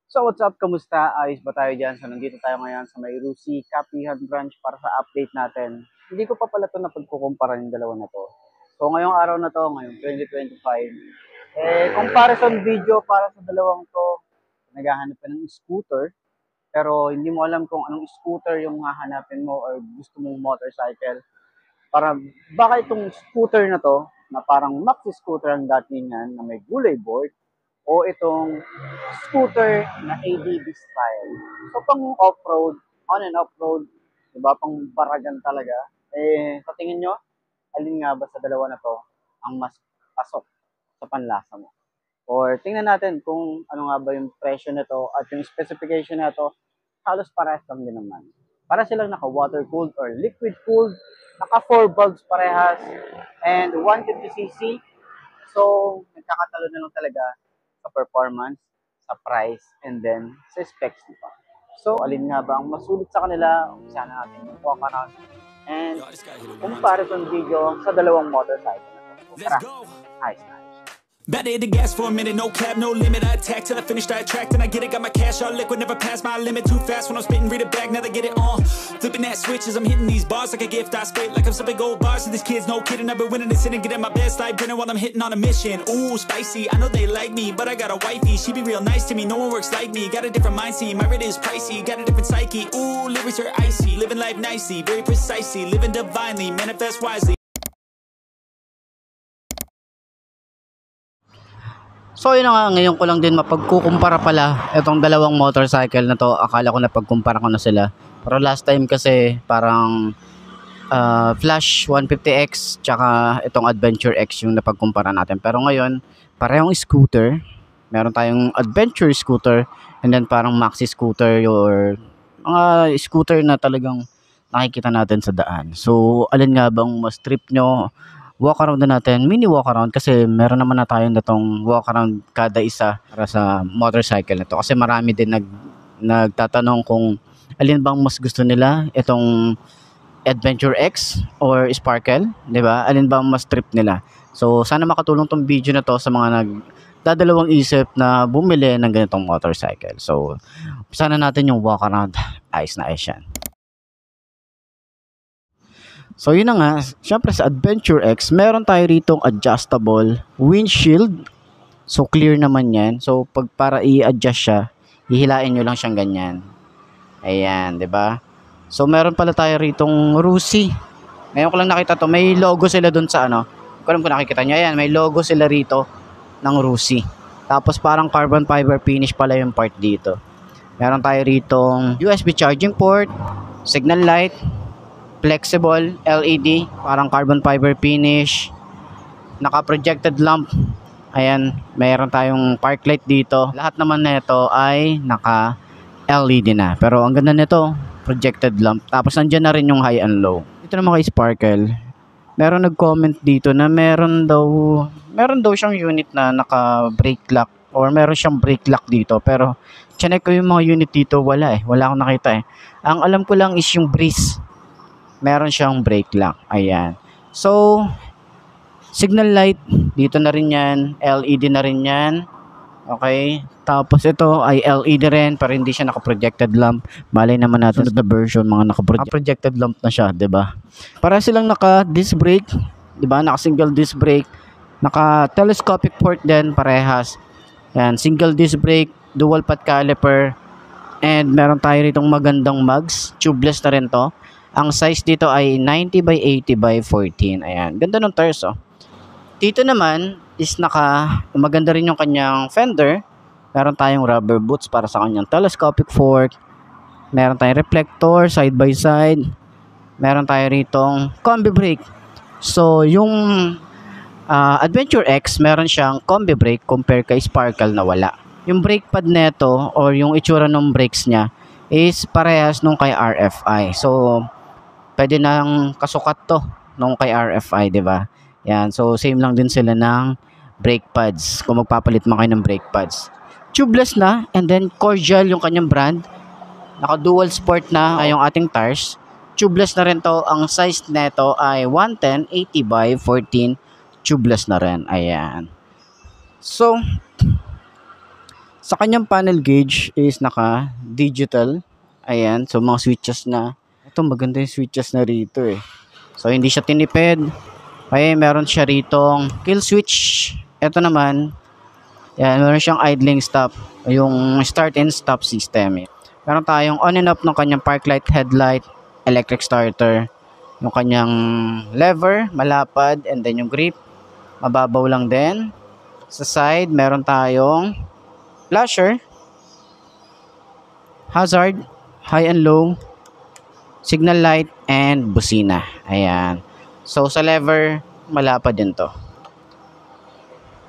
So what's up, kamusta? Ayos ba tayo dyan? So nandito tayo ngayon sa may Rusi Kapihan Branch para sa update natin. Hindi ko pa pala ito napagkukumpara yung dalawa na to. So ngayong araw na to, ngayong 2025, comparison video para sa dalawang to. Naghahanap ka ng scooter, pero hindi mo alam kung anong scooter yung hahanapin mo or gusto mong motorcycle. Para baka itong scooter na to, na parang maxi scooter ang dating niyan, na may gulay board, o itong scooter na ADV style. So pang off-road, on and off-road, diba, pang baragan talaga. Sa tingin nyo, alin nga ba sa dalawa na to ang mas pasok sa panlasa mo? Or tingnan natin kung ano nga ba yung presyo nito at yung specification nito, halos parehas lang din naman. Para silang naka water cooled or liquid cooled, naka 4 bulbs parehas, and 150cc. So, nagkakatalo na lang talaga sa performance, sa price, and then sa specs nito. So, alin nga ba ang masulit sa kanila? Umpisa na natin yung walk around and comparison video sa dalawang motorcycle na ito. So, tara, ayos na. Better hit the gas for a minute, no cap, no limit. I attack till I finish that track, then I get it. Got my cash all liquid, never pass my limit. Too fast when I'm spitting, read it back, now they get it on. Flipping that switch as I'm hitting these bars like a gift. I spit like I'm sipping gold bars to these kids, no kidding. I've been winning this and getting my best life dinner while I'm hitting on a mission. Ooh, spicy, I know they like me, but I got a wifey. She be real nice to me, no one works like me. Got a different mindset, my rate is pricey. Got a different psyche, ooh, lyrics are icy. Living life nicely, very precisely. Living divinely, manifest wisely. So yun na nga, ngayon ko lang din mapagkukumpara pala itong dalawang motorcycle na to. Akala ko napagkumpara ko na sila. Pero last time kasi parang Flash 150X tsaka itong Adventure X yung napagkumpara natin. Pero ngayon, parehong scooter. Meron tayong Adventure scooter and then parang maxi scooter or mga scooter na talagang nakikita natin sa daan. So alin nga bang mas trip nyo? Walk around na natin, mini walk around kasi meron naman na tayong datong walk around kada isa para sa motorcycle na to. Kasi marami din nagtatanong kung alin bang mas gusto nila, itong Adventure X or Sparkle, di ba? Alin bang mas trip nila? So sana makatulong tong video na to sa mga nagdadalawang isip na bumili ng ganitong motorcycle. So sana natin yung walk around, ayos na ayos yan. So yun na nga, syempre sa Adventure X, meron tayo ritong adjustable windshield. So clear naman yan. So pag para i-adjust siya, hihilain nyo lang siyang ganyan. Ayan, 'di ba? So meron pala tayo ritong Rusi. Ngayon ko lang nakita to, may logo sila dun sa ano. Hindi ko alam kung nakikita nyo. Ayan, may logo sila rito ng Rusi. Tapos parang carbon fiber finish pala yung part dito. Meron tayo ritong USB charging port, signal light, flexible LED, parang carbon fiber finish, naka-projected lamp. Ayan, mayroon tayong park light dito. Lahat naman nito ay naka-LED na. Pero ang ganda nito, projected lamp. Tapos nandiyan na rin yung high and low. Dito naman kay Sparkle, meron nag-comment dito na meron daw siyang unit na naka-brake lock or meron siyang brake lock dito. Pero chinek ko yung mga unit dito, wala akong nakita. Ang alam ko lang is yung Breeze, meron siyang brake lock. Ayan. So, signal light, dito na rin yan. LED na rin yan. Okay. Tapos ito ay LED rin, pero hindi siya naka-projected lamp. Malay naman natin sa version, mga naka-projected lamp na siya, 'di ba? Para silang naka-disc brake, 'di ba? Naka-single disc brake, naka-telescopic port din, parehas. Ayan, single disc brake, dual path caliper, and meron tayo ritong magandang mugs. Tubeless na rin to. Ang size dito ay 90 by 80 by 14. Ayan. Ganda ng tires, oh. Dito naman is maganda rin yung kanyang fender. Meron tayong rubber boots para sa kanyang telescopic fork. Meron tayong reflector side by side. Meron tayo ritong combi brake. So, yung Adventure X, meron siyang combi brake compare kay Sparkle na wala. Yung brake pad neto or yung itsura ng brakes niya is parehas nung kay RFI. So, pwede nang kasukat to nung kay RFI, di ba? Yan, so same lang din sila ng brake pads kung magpapalit mo kayo ng brake pads. Tubeless na, and then Cordial yung kanyang brand. Naka dual sport na yung ating tires. Tubeless na rin to. Ang size neto ay 110 80 by 14. Tubeless na rin. Ayan. So, Sa kanyang panel gauge is naka-digital. Ayan, so mga switches na. Ito, maganda yung switches na rito eh. So, hindi siya tinipid. Okay, meron siya ritong kill switch. Ito naman, yan, meron siyang idling stop. Yung start and stop system. Meron tayong on and off ng kanyang park light, headlight, electric starter. Yung kanyang lever, malapad, and then yung grip, mababaw lang din. Sa side, meron tayong flasher, hazard, high and low, signal light, and busina. Ayan. So, sa lever, malapad din to.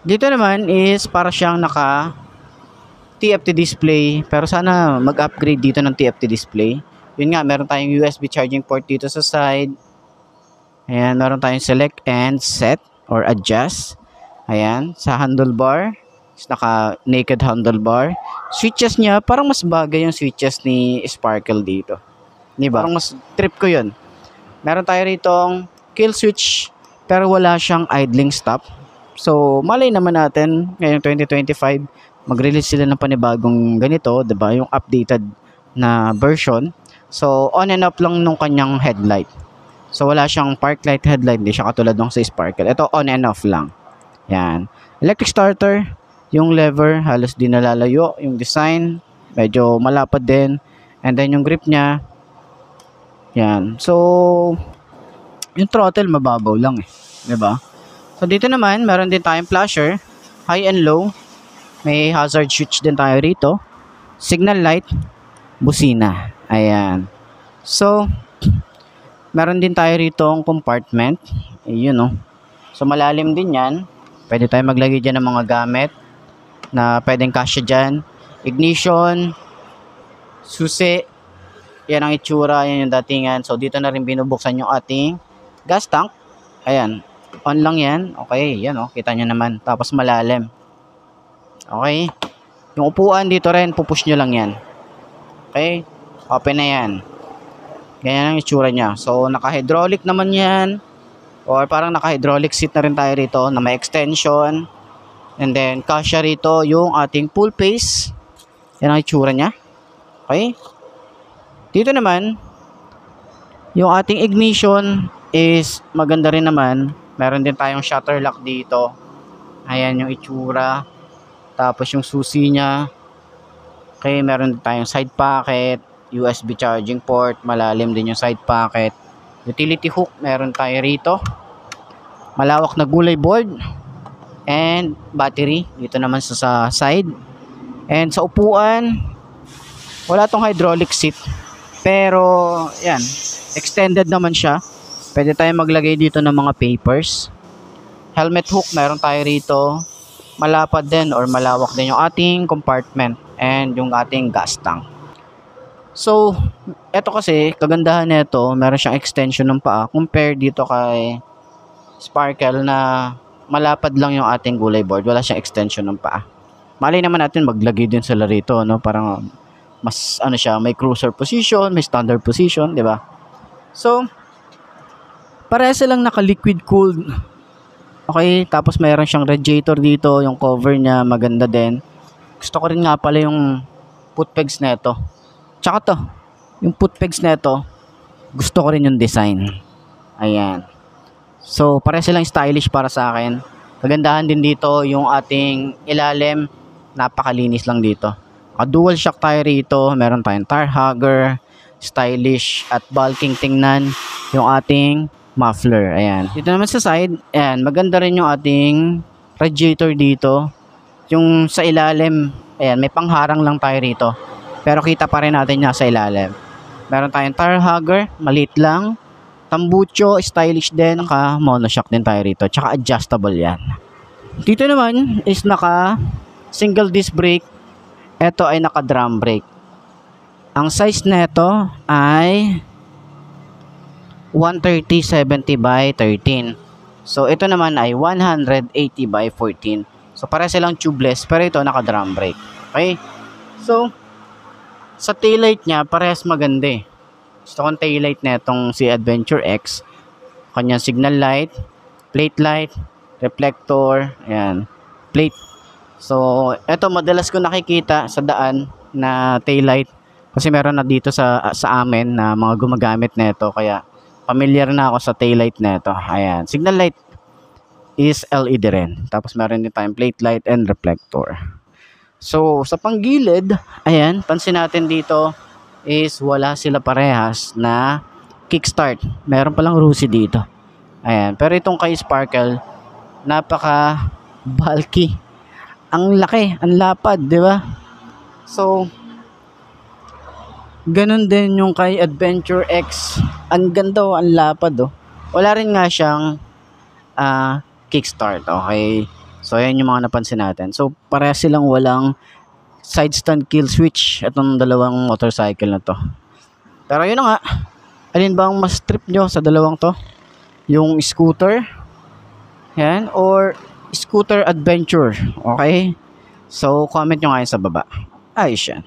Dito naman is para siyang naka TFT display. Pero sana mag-upgrade dito ng TFT display. Yun nga, meron tayong USB charging port dito sa side. Ayan, meron tayong select and set or adjust. Ayan, sa handlebar. Naka-naked handlebar. Switches niya, parang mas bagay yung switches ni Sparkle dito. Diba? Parang mas trip ko yun. Meron tayo ritong kill switch, pero wala siyang idling stop. So, malay naman natin, ngayong 2025, mag-release sila ng panibagong ganito, diba? Yung updated na version. So, on and off lang nung kanyang headlight. So, wala siyang park light headlight, hindi siya katulad nung sa Sparkle. Ito, on and off lang. Yan. Electric starter, yung lever, halos di nalalayo. Yung design, medyo malapad din. And then, yung grip niya, yan. So, yung throttle, mababaw lang eh. Diba? So, dito naman, meron din tayong flasher, high and low. May hazard switch din tayo rito. Signal light, busina. Ayan. So, meron din tayo rito ang compartment. Ayun, no? So, malalim din yan. Pwede tayo maglagay dyan ng mga gamit na pwedeng kasya dyan. Ignition, susi. Yan ang itsura, yan yung datingan. So, dito na rin binubuksan yung ating gas tank. Ayan. On lang yan. Okay, yan o. Kita nyo naman. Tapos malalim. Okay. Yung upuan dito rin, pupush nyo lang yan. Okay. Open na yan. Ganyan ang itsura niya. So, naka-hydraulic naman yan. Or parang naka-hydraulic seat na rin tayo rito na may extension. And then, kasya rito yung ating full face. Yan ang itsura niya. Okay. Dito naman, yung ating ignition is maganda rin naman. Meron din tayong shutter lock dito. Ayan yung itsura. Tapos yung susi niya. Okay, meron din tayong side pocket. USB charging port. Malalim din yung side pocket. Utility hook, meron tayo rito. Malawak na gulay board. And battery. Dito naman sa side. And sa upuan, wala tong hydraulic seat. Pero, yan. Extended naman siya. Pwede tayo maglagay dito ng mga papers. Helmet hook, meron tayo rito. Malapad din or malawak din yung ating compartment and yung ating gas tank. So, eto kasi, kagandahan nito, meron siyang extension ng paa compare dito kay Sparkle na malapad lang yung ating gulay board. Wala siyang extension ng paa. Malay naman natin maglagay din sila rito, no? Parang mas ano siya, may cruiser position, may standard position, di ba? So, parehas silang naka-liquid cooled. Okay, tapos mayroon siyang radiator dito, yung cover niya maganda din. Gusto ko rin nga pala yung foot pegs nito. Tsaka to, yung foot pegs nito, gusto ko rin yung design. Ayan. So, parehas silang stylish para sa akin. Kagandahan din dito yung ating ilalim, napakalinis lang dito. Dual shock tayo rito, meron tayong tire hugger, stylish at bulking tingnan yung ating muffler. Ayan. Dito naman sa side, ayan, maganda rin yung ating radiator dito. Yung sa ilalim, ayan, may pangharang lang tayo rito. Pero kita pa rin natin niya sa ilalim. Meron tayong tire hugger, maliit lang. Tambucho, stylish din. Naka monoshock din tayo rito. Tsaka adjustable yan. Dito naman is naka single disc brake. Ito ay naka drum brake. Ang size nito ay 130/70 by 13. So ito naman ay 180/14. So para silang tubeless pero ito naka drum brake. Okay? So sa taillight niya parehas maganda eh. Gusto kong taillight na itong si Adventure X. Kanyang signal light, plate light, reflector, ayan, plate So, eto madalas ko nakikita sa daan na taillight kasi meron na dito sa amin na mga gumagamit nito kaya familiar na ako sa taillight nito. Ayan, signal light is LED rin. Tapos meron din tayong plate light and reflector. So, sa panggilid, ayan, pansin natin dito is wala sila parehas na kickstart. Meron palang Rusi dito. Ayan, pero itong kay Sparkle, napaka bulky. Ang laki, ang lapad, di ba? So, ganun din yung kay Adventure X. Ang ganda, oh, ang lapad, oh. Wala rin nga siyang kickstart, okay? So, ayan yung mga napansin natin. So, parehas silang walang side stand kill switch itong dalawang motorcycle na to. Pero yun na nga, alin ba ang mas trip nyo sa dalawang to? Yung scooter, yan, or scooter adventure, okay? So, comment nyo nga yun sa baba. Ayos yan.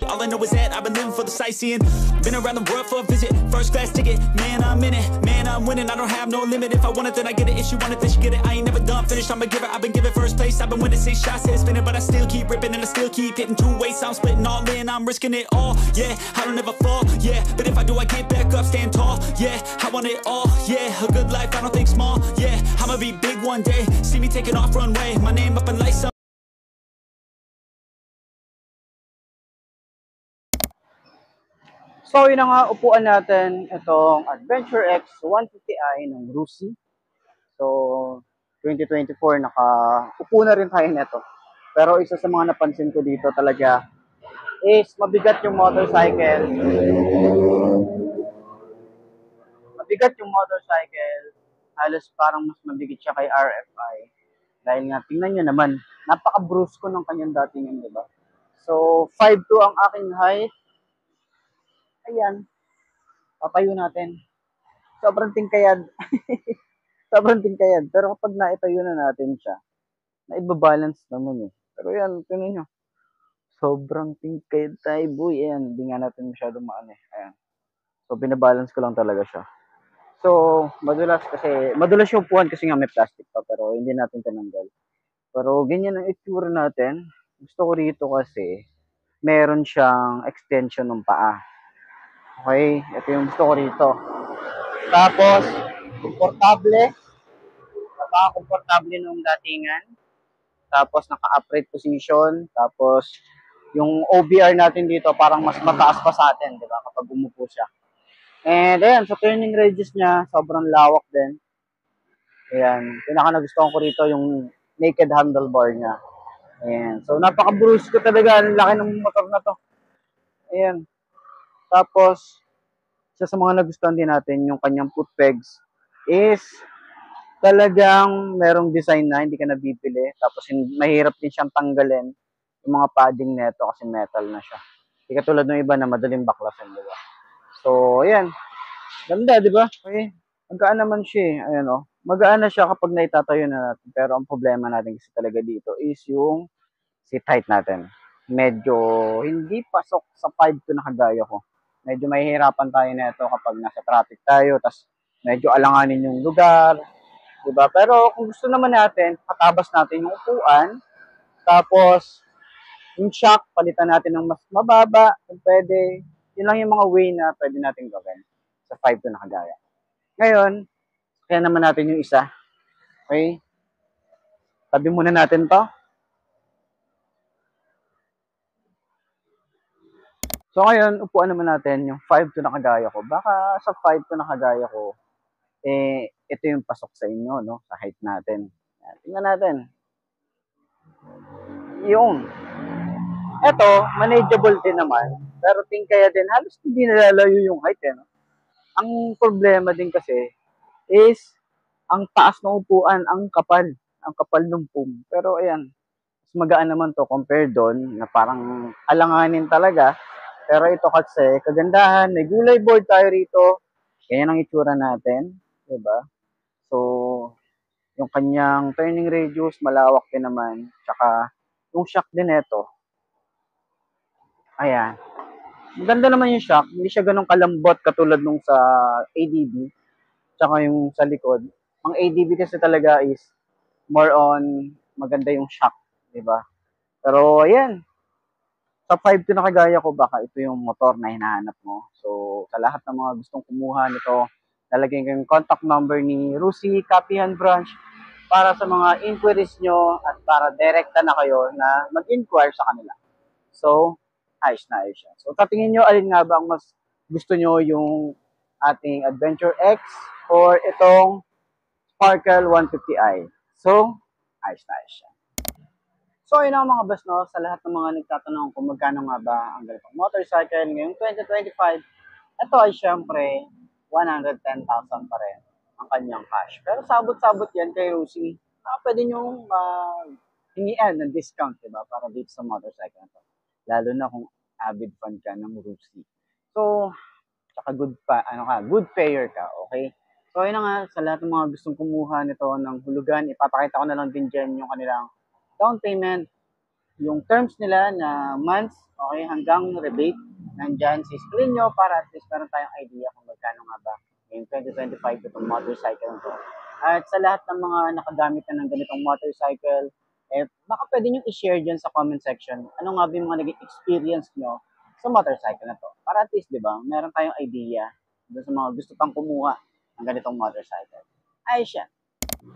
All I know is that I've been living for the sightseeing. Been around the world for a visit. First class ticket, man, I'm in it. Man, I'm winning. I don't have no limit. If I want it, then I get it. If she want it, then she get it. I ain't never done finished. I'm a giver. I've been given first place. I've been winning 6 shots, head spinning, but I still keep ripping and I still keep hitting 2 ways. I'm splitting all in. I'm risking it all. Yeah, I don't ever fall. Yeah, but if I do, I get back up, stand tall. Yeah, I want it all. Yeah, a good life. I don't think small. Yeah, I'ma be big one day. See me taking off runway. My name up in lights. So, yun na nga, upuan natin itong Adventure X 150i ng Rusi. So, 2024, nakaupo na rin tayo nito. Pero isa sa mga napansin ko dito talaga is mabigat yung motorcycle. Mabigat yung motorcycle. Halos parang mas mabigat siya kay RFI. Dahil nga, tingnan nyo naman, napaka-brusko ng kanyang datingan, di ba? So, 5'2" ang aking height. Ayan, patayo natin. Sobrang tingkayad. Sobrang tingkayad. Pero kapag naitayo na natin siya, naibabalance naman eh. Pero yan, tingnan nyo. Sobrang tingkayad tayo, boy. Ayan, hindi nga natin masyadong maano eh. Ayan. So, binabalance ko lang talaga siya. So, madulas yung upuan kasi nga may plastic pa, pero hindi natin tinanggal. Pero ganyan ang itsura natin. Gusto ko rito kasi, meron siyang extension ng paa. Okay, ito yung gusto ko rito. Tapos, komportable. Napaka-komportable nung datingan. Tapos, naka-upright position. Tapos, yung OBR natin dito parang mas mataas pa sa atin, di ba? Kapag umupo siya. And, ayan, sa turning radius niya, sobrang lawak din. Ayan, pinaka nagustuhan ko rito yung naked handlebar niya. Ayan, so napaka-bruise ko talaga. Ang laki ng motor na to. Ayan. Tapos, isa sa mga nagustuhan din natin, yung kanyang foot pegs is talagang merong design na hindi ka nabibili. Tapos mahirap din siyang tanggalin yung mga padding neto kasi metal na siya. Hindi katulad ng iba na madaling baklasin, di ba? So, ayan. Ganda, di ba? Okay. Magaan naman siya eh. Ayan o. Magaan na siya kapag naitatayo na natin. Pero ang problema natin kasi talaga dito is yung seat height natin. Medyo hindi pasok sa 5'2" na kagaya ko. Medyo mahihirapan tayo nito kapag nasa traffic tayo, tas medyo alanganin yung lugar, diba? Pero kung gusto naman natin, patabas natin yung upuan, tapos yung shock, palitan natin ng mas mababa, kung pwede, yun lang yung mga way na pwede natin gawin sa 5'2" na kagaya. Ngayon, kaya naman natin yung isa. Okay? Tabi muna natin to. So ngayon, upuan naman natin yung 5'2" na kagaya ko. Baka sa 5'2" na kagaya ko, ito yung pasok sa inyo, no? Sa height natin. Yan, tingnan natin. Yung, ito, manageable din naman. Pero kaya din, halos hindi nalalayo yung height, eh, no? Ang problema din kasi is, ang taas ng upuan, ang kapal ng foam. Pero ayan, mas magaan naman to compare doon na parang alanganin talaga. Pero ito kasi, kagandahan, may gulay board tayo rito. Ganyan ang itsura natin, 'di ba? So, yung kanyang turning radius, malawak din naman. Tsaka, yung shock din ito. Ayan. Maganda naman yung shock. Hindi siya ganun kalambot katulad nung sa ADB. Tsaka yung sa likod. Ang ADB kasi talaga is more on maganda yung shock, 'di ba? Pero ayan, top 5 to na kagaya ko, baka ito yung motor na hinahanap mo. So, sa lahat ng mga gustong kumuha nito, lalagyan ko yung contact number ni Rusi Kapihan Branch para sa mga inquiries nyo at para direkta na kayo na mag-inquire sa kanila. So, ayos na ayos yan. So, tatingin nyo, alin nga ba ang mas gusto nyo, yung ating Adventure X or itong Sparkle 150i. So, ayos na ayos yan. So, yun ang mga boss, no? Sa lahat ng mga nagtatanong kung magkano nga ba ang ganitong motorcycle ngayong 2025, ito ay syempre 110,000 pa rin ang kanyang cash. Pero sabot-sabot yan kay Rusi. Pwede nyo hingian ng discount, diba? Para dito sa motorcycle na to. Lalo na kung avid fan ka ng Rusi. So, tsaka good payer ka, okay? So, yun na nga, sa lahat ng mga gustong kumuha nito ng hulugan, ipapakita ko na lang din dyan yung kanilang down payment, yung terms nila na months, okay, hanggang rebate, nandyan si screen nyo para at least meron tayong idea kung magkano nga ba yung 2025 itong motorcycle nito. At sa lahat ng mga nakagamit na ng ganitong motorcycle, baka pwede nyo i-share dyan sa comment section ano nga ba yung mga naging experience nyo sa motorcycle na to. Para at least, di ba, meron tayong idea doon sa mga gusto pang kumuha ng ganitong motorcycle. Ayos yan.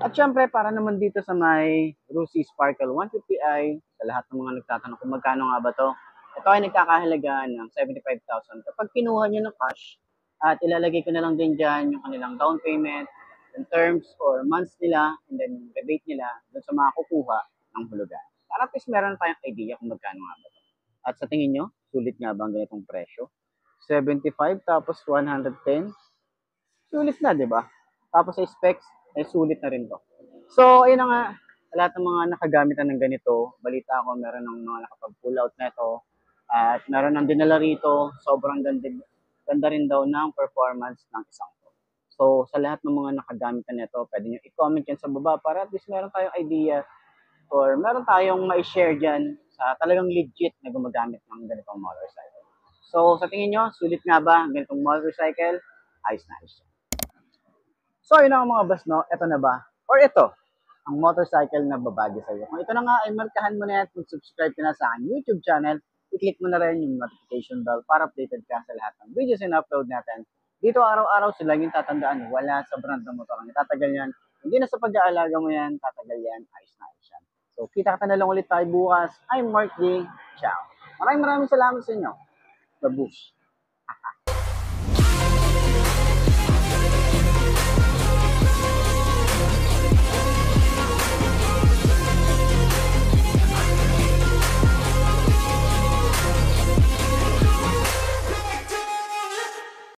At syempre, para naman dito sa may Rusi Sparkle 150i, sa lahat ng mga nagtatanong kung magkano nga ba to, ito ay nagkakahalaga ng 75,000 kapag kinuha nyo ng cash. At ilalagay ko na lang din dyan yung kanilang down payment, yung terms or months nila, and then yung rebate nila doon sa mga kukuha ng hulugan. Para at least meron tayong idea kung magkano nga ba to. At sa tingin nyo, sulit nga ba ang ganitong presyo? 75 tapos 110? Sulit na, di ba? Tapos sa specs, sulit na rin to. So, ayun na nga, sa lahat ng mga nakagamit na ng ganito, balita ko meron ng mga nakapag-pull out na ito, at meron ng dinala rito, sobrang ganda rin daw ng performance ng isang to. So, sa lahat ng mga nakagamit na nito, pwede nyo i-comment yan sa baba para at least meron tayong idea or meron tayong ma-share dyan sa talagang legit na gumagamit ng ganitong motorcycle. So, sa tingin nyo, sulit nga ba ang ganitong motorcycle? Ayos na ayos. So, yun ang mga boss, no? Ito na ba? Or ito, ang motorcycle na babagi sa'yo. Kung ito na nga, ay markahan mo na yan kung subscribe ka na sa aking YouTube channel, i-click mo na rin yung notification bell para updated ka sa lahat ng videos na upload natin. Dito araw-araw sila yung tatandaan, wala sa brand ng motor ang itatagal yan. Hindi na sa pag-aalaga mo yan, tatagal yan, ayos na ayos yan. So, kita ka na lang ulit tayo bukas. I'm Mark D. Ciao. Maraming salamat sa inyo. Babush.